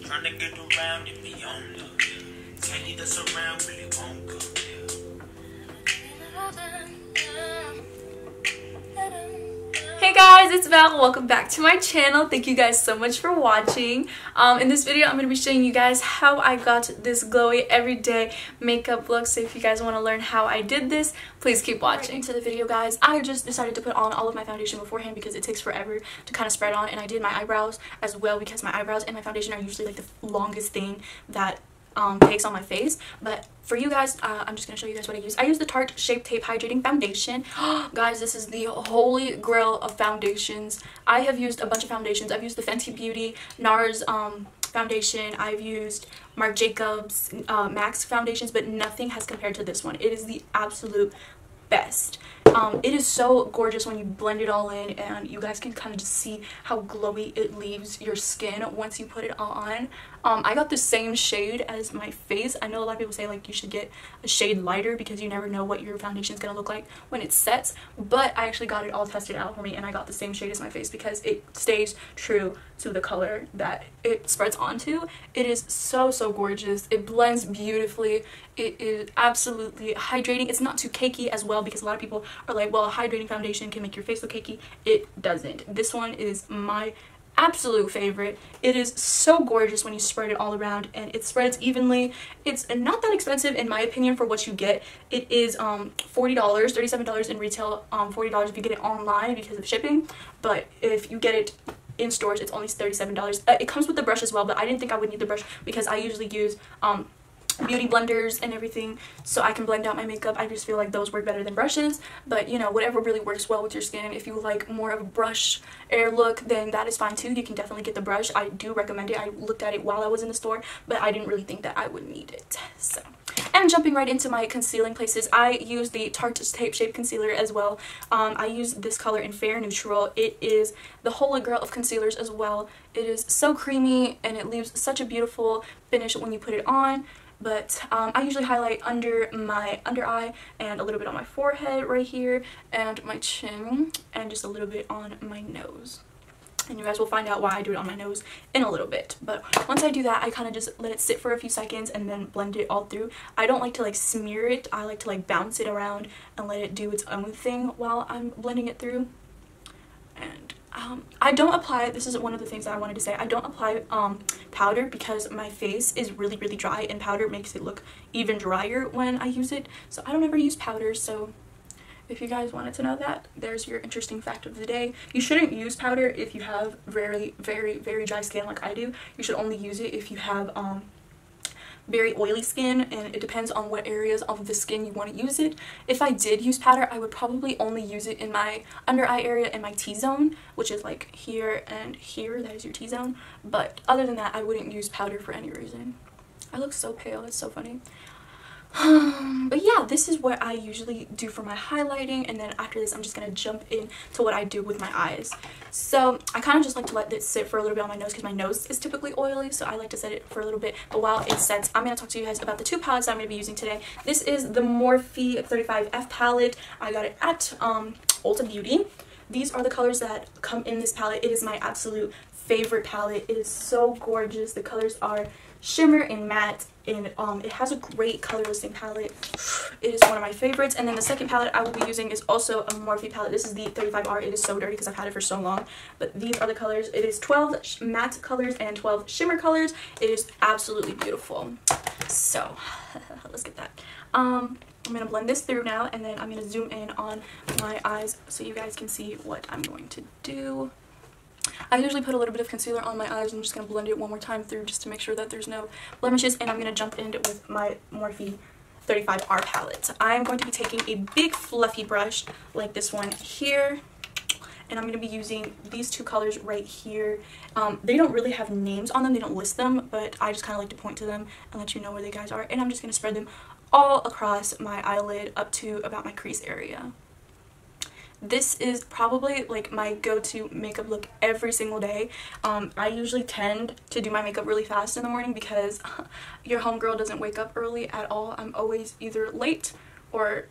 Trying to get around and beyond the candy that's around really won't go. Hey guys, it's Val. Welcome back to my channel. Thank you guys so much for watching. In this video, I'm going to be showing you guys how I got this glowy everyday makeup look. So if you guys want to learn how I did this, please keep watching. Right into the video, guys. I just decided to put on all of my foundation beforehand because it takes forever to kind of spread on, and I did my eyebrows as well because my eyebrows and my foundation are usually like the longest thing that takes on my face. But for you guys, I'm just gonna show you guys what I use. I use the Tarte Shape Tape Hydrating Foundation. Guys, this is the holy grail of foundations. I have used a bunch of foundations. I've used the Fenty Beauty NARS foundation. I've used Marc Jacobs MAC foundations, but nothing has compared to this one. It is the absolute best. It is so gorgeous when you blend it all in, and you guys can kind of just see how glowy it leaves your skin once you put it on. I got the same shade as my face. I know a lot of people say like you should get a shade lighter because you never know what your foundation is going to look like when it sets, but I actually got it all tested out for me and I got the same shade as my face because it stays true to the color that it spreads onto. It is so gorgeous. It blends beautifully. It is absolutely hydrating. It's not too cakey as well because a lot of people are like, well, a hydrating foundation can make your face look cakey. It doesn't. This one is my absolute favorite. It is so gorgeous when you spread it all around, and it spreads evenly. It's not that expensive in my opinion for what you get. It is $40, $37 in retail, $40 if you get it online because of shipping, but if you get it in stores it's only $37. It comes with the brush as well, but I didn't think I would need the brush because I usually use beauty blenders and everything so I can blend out my makeup. I just feel like those work better than brushes, but you know, whatever really works well with your skin. If you like more of a brush air look, then that is fine too. You can definitely get the brush. I do recommend it. I looked at it while I was in the store, but I didn't really think that I would need it. So, and jumping right into my concealing places, I use the Tarte Tape Shape Concealer as well. I use this color in Fair Neutral. It is the holy grail of concealers as well. It is so creamy and it leaves such a beautiful finish when you put it on. But I usually highlight under my under eye and a little bit on my forehead right here and my chin and just a little bit on my nose. And you guys will find out why I do it on my nose in a little bit. But once I do that, I kind of just let it sit for a few seconds and then blend it all through. I don't like to like smear it. I like to like bounce it around and let it do its own thing while I'm blending it through. And I don't apply, this is one of the things that I wanted to say, I don't apply powder because my face is really dry, and powder makes it look even drier when I use it. So I don't ever use powder. So if you guys wanted to know that, there's your interesting fact of the day. You shouldn't use powder if you have very dry skin like I do. You should only use it if you have very oily skin, and it depends on what areas of the skin you want to use it. If I did use powder, I would probably only use it in my under eye area and my T-zone, which is like here and here. That is your T-zone. But other than that, I wouldn't use powder for any reason. I look so pale, it's so funny. But yeah, this is what I usually do for my highlighting, and then after this I'm just gonna jump into what I do with my eyes. So I kind of just like to let it sit for a little bit on my nose because my nose is typically oily, so I like to set it for a little bit. But while it sets, I'm gonna talk to you guys about the two palettes I'm gonna be using today. This is the Morphe 35F palette. I got it at Ulta Beauty. These are the colors that come in this palette. It is my absolute favorite palette. It is so gorgeous. The colors are shimmer and matte, and it has a great color listing palette. It is one of my favorites. And then the second palette I will be using is also a Morphe palette. This is the 35R. It is so dirty because I've had it for so long, but these are the colors. It is 12 matte colors and 12 shimmer colors. It is absolutely beautiful. So let's get that. I'm gonna blend this through now, and then I'm gonna zoom in on my eyes so you guys can see what I'm going to do. I usually put a little bit of concealer on my eyes. I'm just going to blend it one more time through just to make sure that there's no blemishes, and I'm going to jump in with my Morphe 35R palette. I'm going to be taking a big fluffy brush like this one here, and I'm going to be using these two colors right here. They don't really have names on them, they don't list them, but I just kind of like to point to them and let you know where they guys are, and I'm just going to spread them all across my eyelid up to about my crease area. This is probably like my go-to makeup look every single day. I usually tend to do my makeup really fast in the morning because your homegirl doesn't wake up early at all. I'm always either late or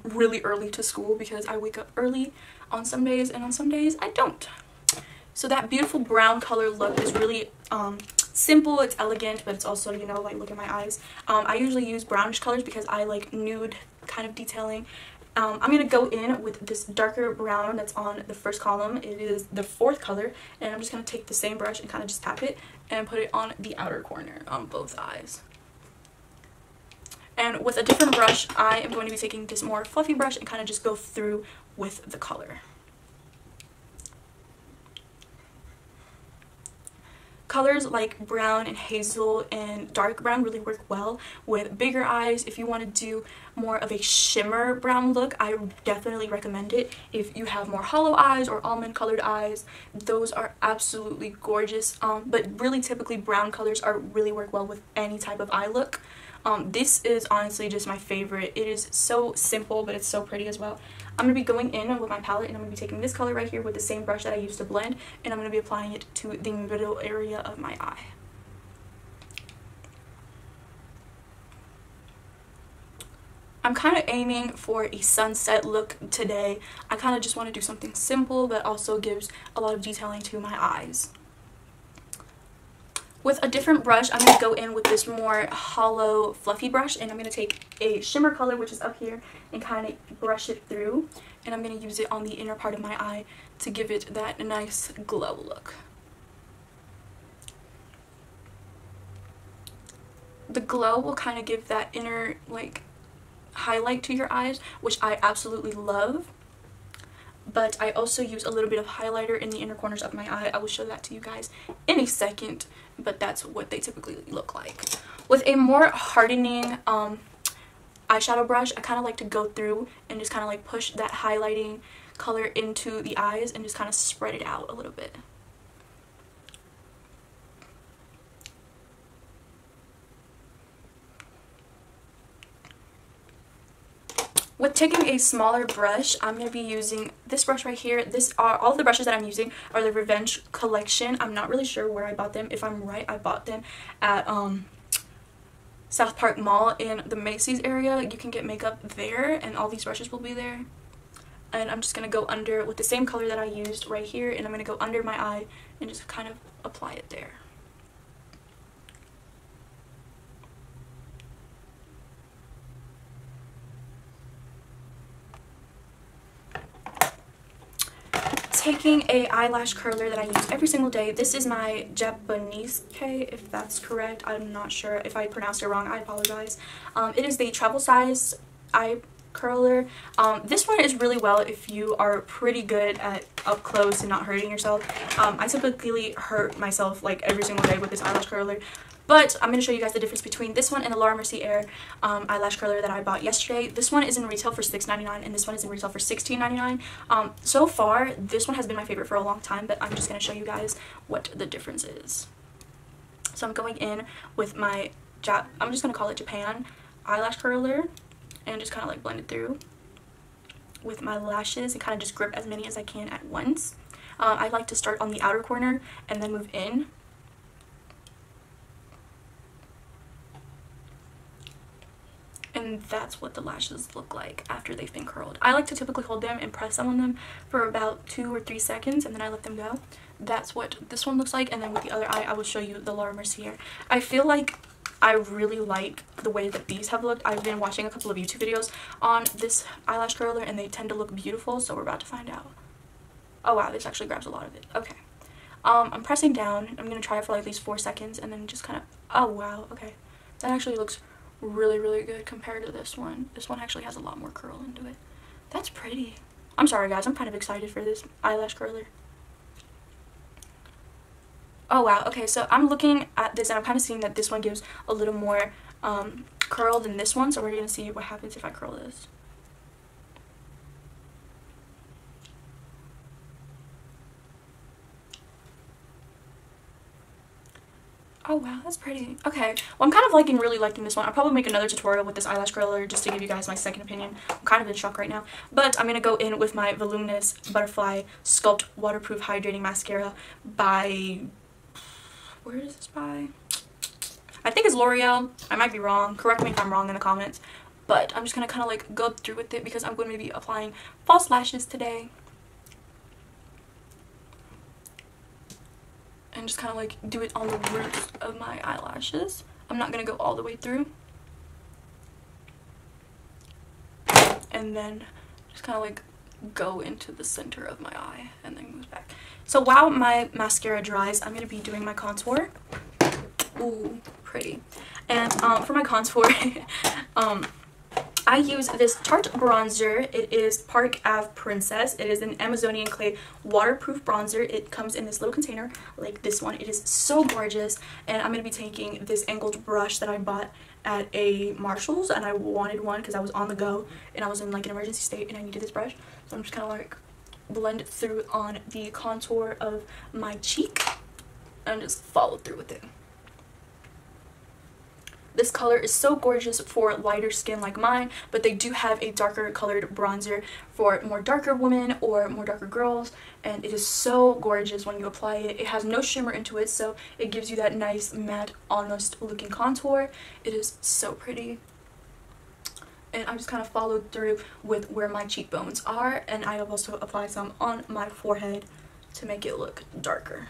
really early to school because I wake up early on some days, and on some days I don't. So that beautiful brown color look is really simple, it's elegant, but it's also, you know, like, look at my eyes. I usually use brownish colors because I like nude kind of detailing. I'm going to go in with this darker brown that's on the first column. It is the 4th color, and I'm just going to take the same brush and kind of just tap it and put it on the outer corner on both eyes. And with a different brush, I am going to be taking this more fluffy brush and kind of just go through with the color. Colors like brown and hazel and dark brown really work well with bigger eyes. If you want to do more of a shimmer brown look, I definitely recommend it. If you have more hollow eyes or almond colored eyes, those are absolutely gorgeous. But really typically brown colors really work well with any type of eye look. This is honestly just my favorite. It is so simple, but it's so pretty as well. I'm going to be going in with my palette, and I'm going to be taking this color right here with the same brush that I used to blend, and I'm going to be applying it to the middle area of my eye. I'm kind of aiming for a sunset look today. I kind of just want to do something simple, but also gives a lot of detailing to my eyes. With a different brush, I'm going to go in with this more hollow, fluffy brush, and I'm going to take a shimmer color, which is up here, and kind of brush it through. And I'm going to use it on the inner part of my eye to give it that nice glow look. The glow will kind of give that inner, like, highlight to your eyes, which I absolutely love. But I also use a little bit of highlighter in the inner corners of my eye. I will show that to you guys in a second, but that's what they typically look like. With a more hardening eyeshadow brush, I kind of like to go through and just kind of like push that highlighting color into the eyes and just kind of spread it out a little bit. With taking a smaller brush, I'm going to be using this brush right here. All of the brushes that I'm using are the Revenge collection. I'm not really sure where I bought them. If I'm right, I bought them at South Park Mall in the Macy's area. You can get makeup there, and all these brushes will be there. And I'm just going to go under with the same color that I used right here, and I'm going to go under my eye and just kind of apply it there. Taking a eyelash curler that I use every single day. This is my Japanese K, if that's correct. I'm not sure if I pronounced it wrong. I apologize. It is the travel size eye curler. This one is really well if you are pretty good at up close and not hurting yourself. I typically hurt myself like every single day with this eyelash curler. But I'm going to show you guys the difference between this one and the Laura Mercier eyelash curler that I bought yesterday. This one is in retail for $6.99 and this one is in retail for $16.99. So far, this one has been my favorite for a long time, but I'm just going to show you guys what the difference is. So I'm going in with my, I'm just going to call it Japan eyelash curler and just kind of like blend it through with my lashes and kind of just grip as many as I can at once. I like to start on the outer corner and then move in. And that's what the lashes look like after they've been curled. I like to typically hold them and press on them for about 2 or 3 seconds and then I let them go. That's what this one looks like, and then with the other eye I will show you the Laura Mercier. I feel like I really like the way that these have looked. I've been watching a couple of YouTube videos on this eyelash curler and they tend to look beautiful, so we're about to find out. Oh wow, this actually grabs a lot of it. Okay. I'm pressing down. I'm going to try it for like at least 4 seconds and then just kind of, oh wow, okay. That actually looks really good compared to this one. This one actually has a lot more curl into it. That's pretty. I'm sorry guys, I'm kind of excited for this eyelash curler. Oh wow, okay, so I'm looking at this and I'm kind of seeing that this one gives a little more curl than this one, so we're going to see what happens if I curl this. Oh wow, that's pretty. Okay, well I'm kind of really liking this one. I'll probably make another tutorial with this eyelash curler just to give you guys my second opinion. I'm kind of in shock right now. But I'm going to go in with my Voluminous Butterfly Sculpt Waterproof Hydrating Mascara by... where is this by? I think it's L'Oreal. I might be wrong. Correct me if I'm wrong in the comments. But I'm just going to kind of like go through with it because I'm going to be applying false lashes today. and just kind of like do it on the roots of my eyelashes. I'm not going to go all the way through. And then just kind of like go into the center of my eye and then move back. So while my mascara dries, I'm going to be doing my contour. Ooh, pretty. And for my contour, I use this Tarte bronzer. It is Park Ave Princess. It is an Amazonian clay waterproof bronzer. It comes in this little container like this one. It is so gorgeous. And I'm going to be taking this angled brush that I bought at a Marshall's, and I wanted one because I was on the go and I was in like an emergency state and I needed this brush. So I'm just kind of like blend it through on the contour of my cheek and just follow through with it. This color is so gorgeous for lighter skin like mine, but they do have a darker colored bronzer for more darker women or more darker girls, and it is so gorgeous when you apply it. It has no shimmer into it, so it gives you that nice matte, honest looking contour. It is so pretty. And I just kind of followed through with where my cheekbones are, and I also apply some on my forehead to make it look darker.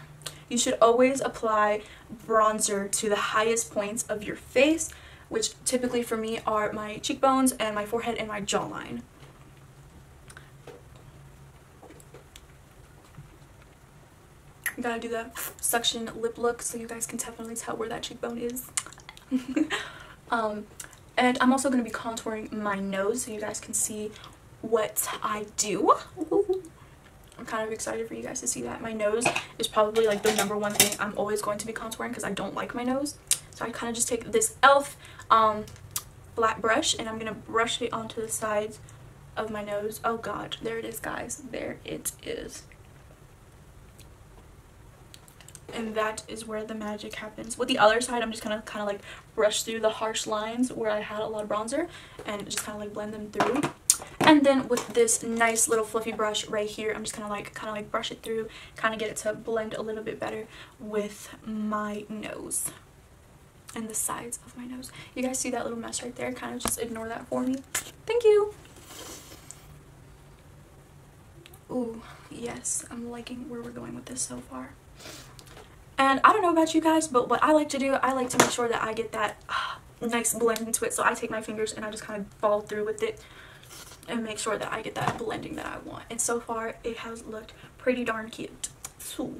You should always apply bronzer to the highest points of your face, which typically for me are my cheekbones and my forehead and my jawline. You gotta do that suction lip look so you guys can definitely tell where that cheekbone is. And I'm also going to be contouring my nose so you guys can see what I do. Ooh. I'm kind of excited for you guys to see that. My nose is probably like the #1 thing I'm always going to be contouring because I don't like my nose. So I kind of just take this e.l.f. Flat brush and I'm going to brush it onto the sides of my nose. Oh god, there it is, guys. There it is. And that is where the magic happens. With the other side, I'm just gonna kind of like brush through the harsh lines where I had a lot of bronzer and just kind of like blend them through. And then with this nice little fluffy brush right here, I'm just gonna like kind of like brush it through, kind of get it to blend a little bit better with my nose and the sides of my nose. You guys see that little mess right there? Kind of just ignore that for me. Thank you. Ooh, yes, I'm liking where we're going with this so far. And I don't know about you guys, but what I like to do, I like to make sure that I get that nice blend into it. So I take my fingers and I just kind of follow through with it and make sure that I get that blending that I want. And so far, it has looked pretty darn cute. So,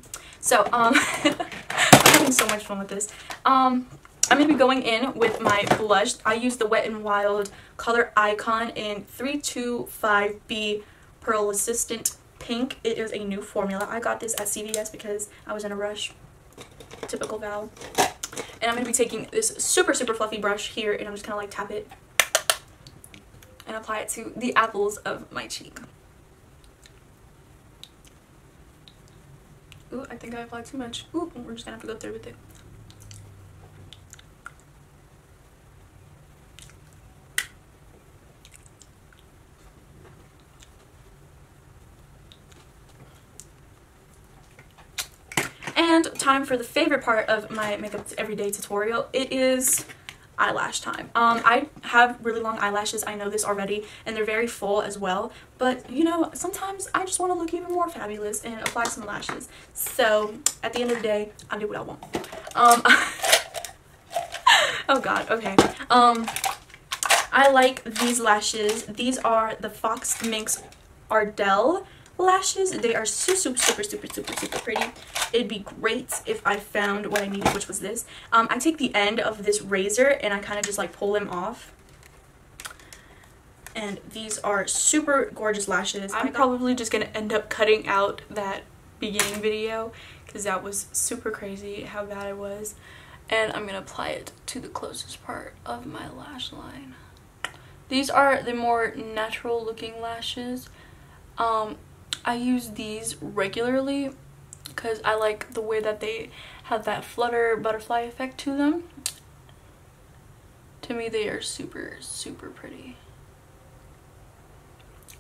I'm having so much fun with this. I'm going to be going in with my blush. I use the Wet n Wild Color Icon in 325B Pearl Assistant Pink. It is a new formula. I got this at CVS because I was in a rush. Typical Val. And I'm going to be taking this super fluffy brush here and I'm just going to like tap it and apply it to the apples of my cheek. Ooh, I think I applied too much. Ooh, we're just going to have to go through with it. And time for the favorite part of my makeup everyday tutorial. It is eyelash time. I have really long eyelashes, I know this already, and they're very full as well, but you know, sometimes I just want to look even more fabulous and apply some lashes. So at the end of the day, I do what I want. Oh god, okay. I like these lashes. These are the Fox Minx Ardell lashes. They are super pretty. It'd be great if I found what I needed, which was this. I take the end of this razor and I kind of just like pull them off. And these are super gorgeous lashes. I'm probably just gonna end up cutting out that beginning video because that was super crazy how bad it was. And I'm gonna apply it to the closest part of my lash line. These are the more natural looking lashes. I use these regularly because I like the way that they have that flutter butterfly effect to them. To me, they are super pretty.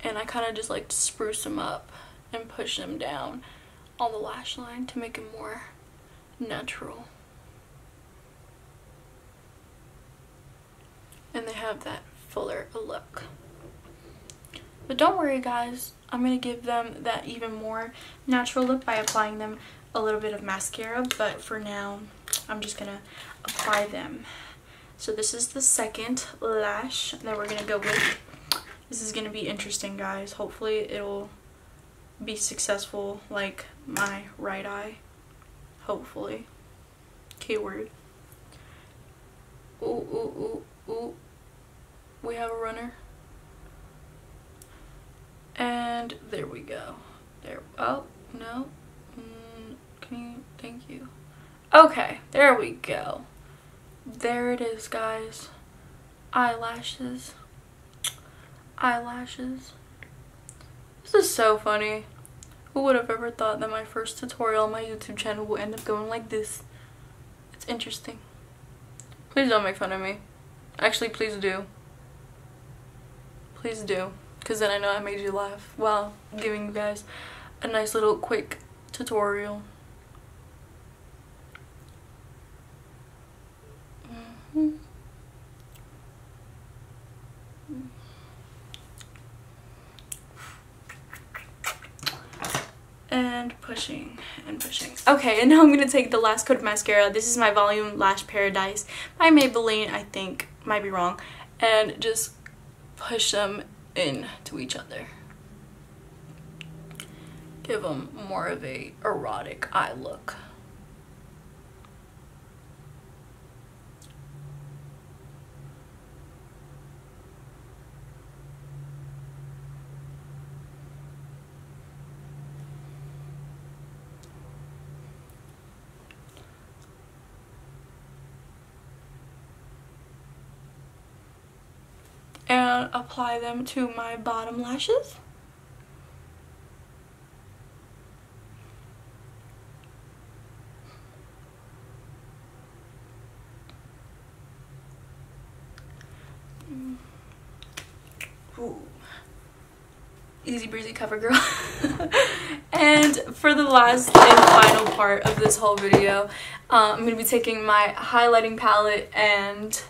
And I kind of just like to spruce them up and push them down on the lash line to make it more natural. And they have that fuller look. But don't worry guys, I'm going to give them that even more natural look by applying them a little bit of mascara, but for now I'm just gonna apply them. So this is the second lash that we're gonna go with. This is gonna be interesting, guys. Hopefully it'll be successful like my right eye. Hopefully. Keyword. Ooh, ooh, ooh, ooh. We have a runner. And there we go. There. Oh, no. Can you? Thank you. Okay, there we go. There it is, guys. Eyelashes. Eyelashes. This is so funny. Who would have ever thought that my first tutorial on my YouTube channel will end up going like this? It's interesting. Please don't make fun of me. Actually, please do. Please do. Because then I know I made you laugh while giving you guys a nice little quick tutorial. And pushing and pushing. Okay, and now I'm gonna take the last coat of mascara. This is my Volume Lash Paradise by Maybelline, I think. Might be wrong. And just push them into each other. Give them more of a erotic eye look. And apply them to my bottom lashes. Ooh. Easy breezy cover girl. And for the last and final part of this whole video, I'm going to be taking my highlighting palette, and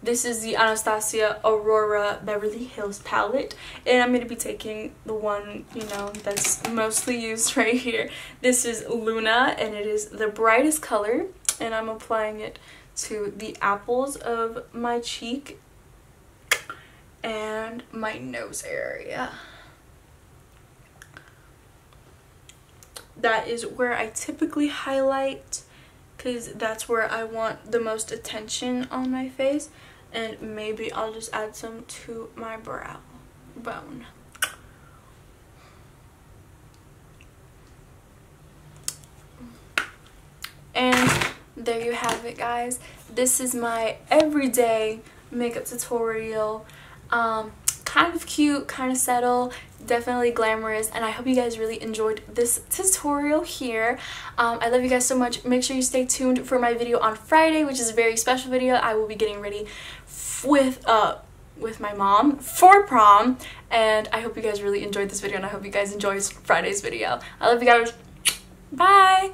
this is the Anastasia Aurora Beverly Hills palette, and I'm going to be taking the one, you know, that's mostly used right here. This is Luna, and it is the brightest color, and I'm applying it to the apples of my cheek and my nose area. That is where I typically highlight, because that's where I want the most attention on my face. And maybe I'll just add some to my brow bone. And there you have it, guys. This is my everyday makeup tutorial. Kind of cute, kind of subtle, definitely glamorous, and I hope you guys really enjoyed this tutorial here. I love you guys so much. Make sure you stay tuned for my video on Friday, which is a very special video. I will be getting ready with my mom for prom, and I hope you guys really enjoyed this video, and I hope you guys enjoyed Friday's video. I love you guys. Bye.